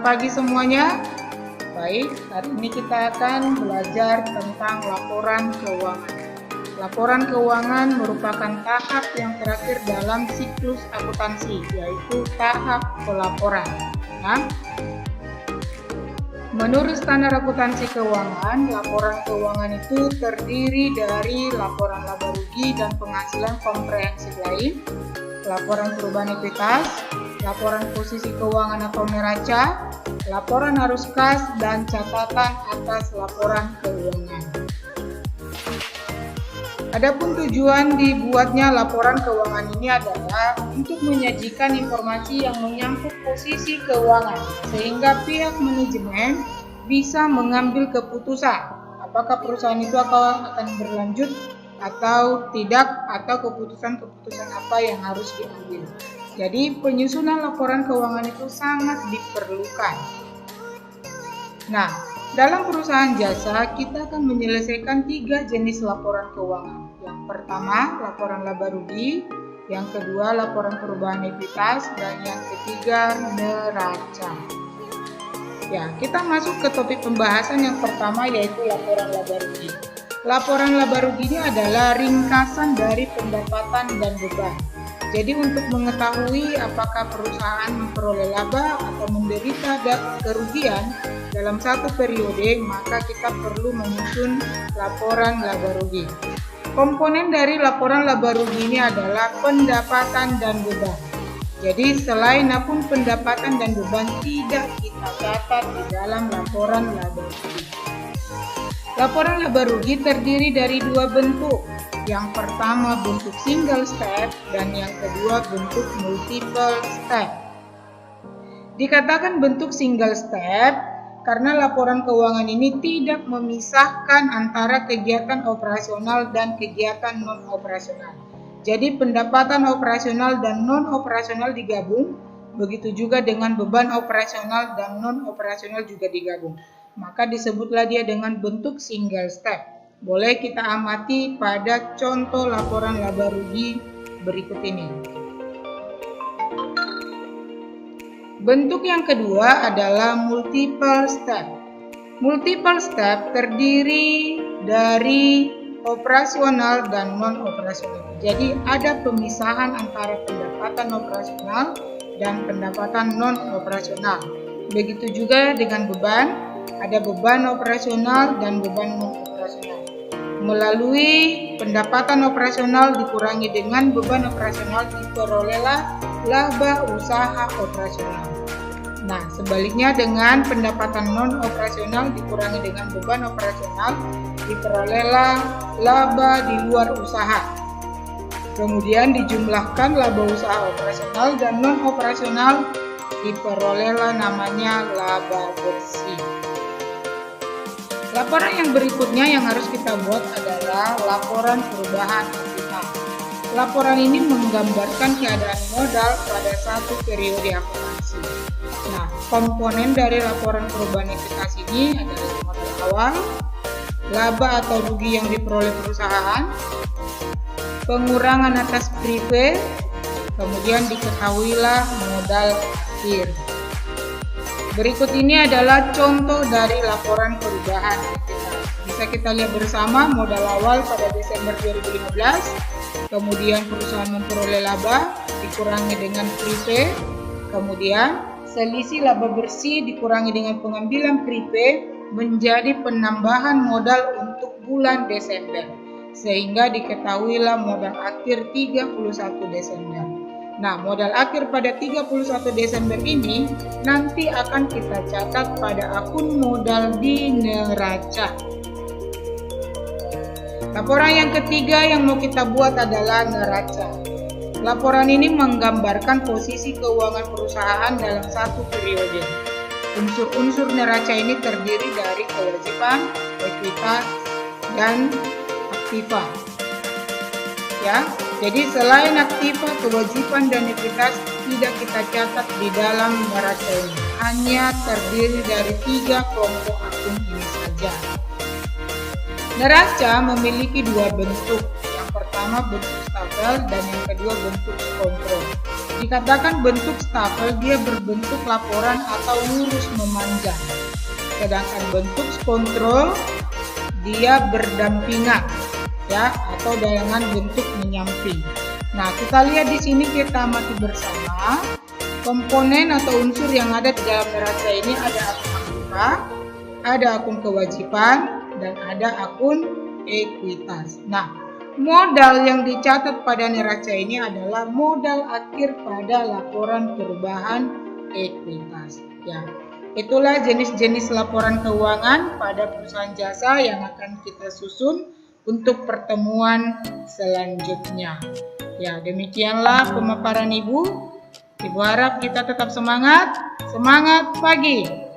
pagi semuanya. Baik, hari ini kita akan belajar tentang laporan keuangan. Laporan keuangan merupakan tahap yang terakhir dalam siklus akuntansi, yaitu tahap pelaporan. Nah, menurut standar akuntansi keuangan, laporan keuangan itu terdiri dari laporan laba rugi dan penghasilan komprehensif lain, laporan perubahan ekuitas, laporan posisi keuangan atau neraca, laporan arus kas, dan catatan atas laporan keuangan. Adapun tujuan dibuatnya laporan keuangan ini adalah untuk menyajikan informasi yang menyangkut posisi keuangan, sehingga pihak manajemen bisa mengambil keputusan apakah perusahaan itu akan berlanjut atau tidak, atau keputusan-keputusan apa yang harus diambil. Jadi penyusunan laporan keuangan itu sangat diperlukan. Nah, dalam perusahaan jasa kita akan menyelesaikan 3 jenis laporan keuangan. Yang pertama, laporan laba rugi, yang kedua, laporan perubahan ekuitas, dan yang ketiga, neraca. Ya, kita masuk ke topik pembahasan yang pertama, yaitu laporan laba rugi. Laporan laba rugi ini adalah ringkasan dari pendapatan dan beban. Jadi untuk mengetahui apakah perusahaan memperoleh laba atau menderita kerugian dalam satu periode, maka kita perlu menyusun laporan laba rugi. Komponen dari laporan laba rugi ini adalah pendapatan dan beban. Jadi selain apapun pendapatan dan beban tidak kita catat di dalam laporan laba rugi. Laporan laba rugi terdiri dari 2 bentuk. Yang pertama bentuk single step dan yang kedua bentuk multiple step. Dikatakan bentuk single step karena laporan keuangan ini tidak memisahkan antara kegiatan operasional dan kegiatan non-operasional. Jadi pendapatan operasional dan non-operasional digabung, begitu juga dengan beban operasional dan non-operasional juga digabung. Maka disebutlah dia dengan bentuk single step. Boleh kita amati pada contoh laporan laba rugi berikut ini. Bentuk yang kedua adalah multiple step. Multiple step terdiri dari operasional dan non-operasional. Jadi ada pemisahan antara pendapatan operasional dan pendapatan non-operasional. Begitu juga dengan beban, ada beban operasional dan beban non-operasional. Melalui pendapatan operasional dikurangi dengan beban operasional diperolehlah laba usaha operasional. Nah, sebaliknya dengan pendapatan non-operasional dikurangi dengan beban operasional diperolehlah laba di luar usaha. Kemudian dijumlahkan laba usaha operasional dan non-operasional diperolehlah namanya laba bersih. Laporan yang berikutnya yang harus kita buat adalah laporan perubahan ekuitas. Laporan ini menggambarkan keadaan modal pada satu periode akuntansi. Nah, komponen dari laporan perubahan ekuitas ini adalah modal awal, laba atau rugi yang diperoleh perusahaan, pengurangan atas prepay, kemudian diketahuilah modal akhir. Berikut ini adalah contoh dari laporan perubahan ekuitas. Bisa kita lihat bersama modal awal pada Desember 2015, kemudian perusahaan memperoleh laba dikurangi dengan prepay, kemudian selisih laba bersih dikurangi dengan pengambilan prepay menjadi penambahan modal untuk bulan Desember, sehingga diketahuilah modal akhir 31 Desember. Nah, modal akhir pada 31 Desember ini nanti akan kita catat pada akun modal di neraca. Laporan yang ketiga yang mau kita buat adalah neraca. Laporan ini menggambarkan posisi keuangan perusahaan dalam satu periode. Unsur-unsur neraca ini terdiri dari kewajiban, ekuitas, dan aktiva. Ya, jadi selain aktiva, kewajiban dan ekuitas tidak kita catat di dalam neraca ini. Hanya terdiri dari 3 kelompok akun ini saja. Neraca memiliki 2 bentuk. Yang pertama bentuk tabel dan yang kedua bentuk kontrol. Dikatakan bentuk stapel, dia berbentuk laporan atau lurus memanjang. Sedangkan bentuk kontrol dia berdampingan, ya, atau dengan bentuk menyamping. Nah, kita lihat di sini, kita amati bersama komponen atau unsur yang ada di dalam neraca ini. Ada akun aktiva, ada akun kewajiban, dan ada akun ekuitas. Nah, modal yang dicatat pada neraca ini adalah modal akhir pada laporan perubahan ekuitas. Ya, itulah jenis-jenis laporan keuangan pada perusahaan jasa yang akan kita susun untuk pertemuan selanjutnya. Ya, demikianlah pemaparan Ibu. Ibu harap kita tetap semangat. Semangat pagi!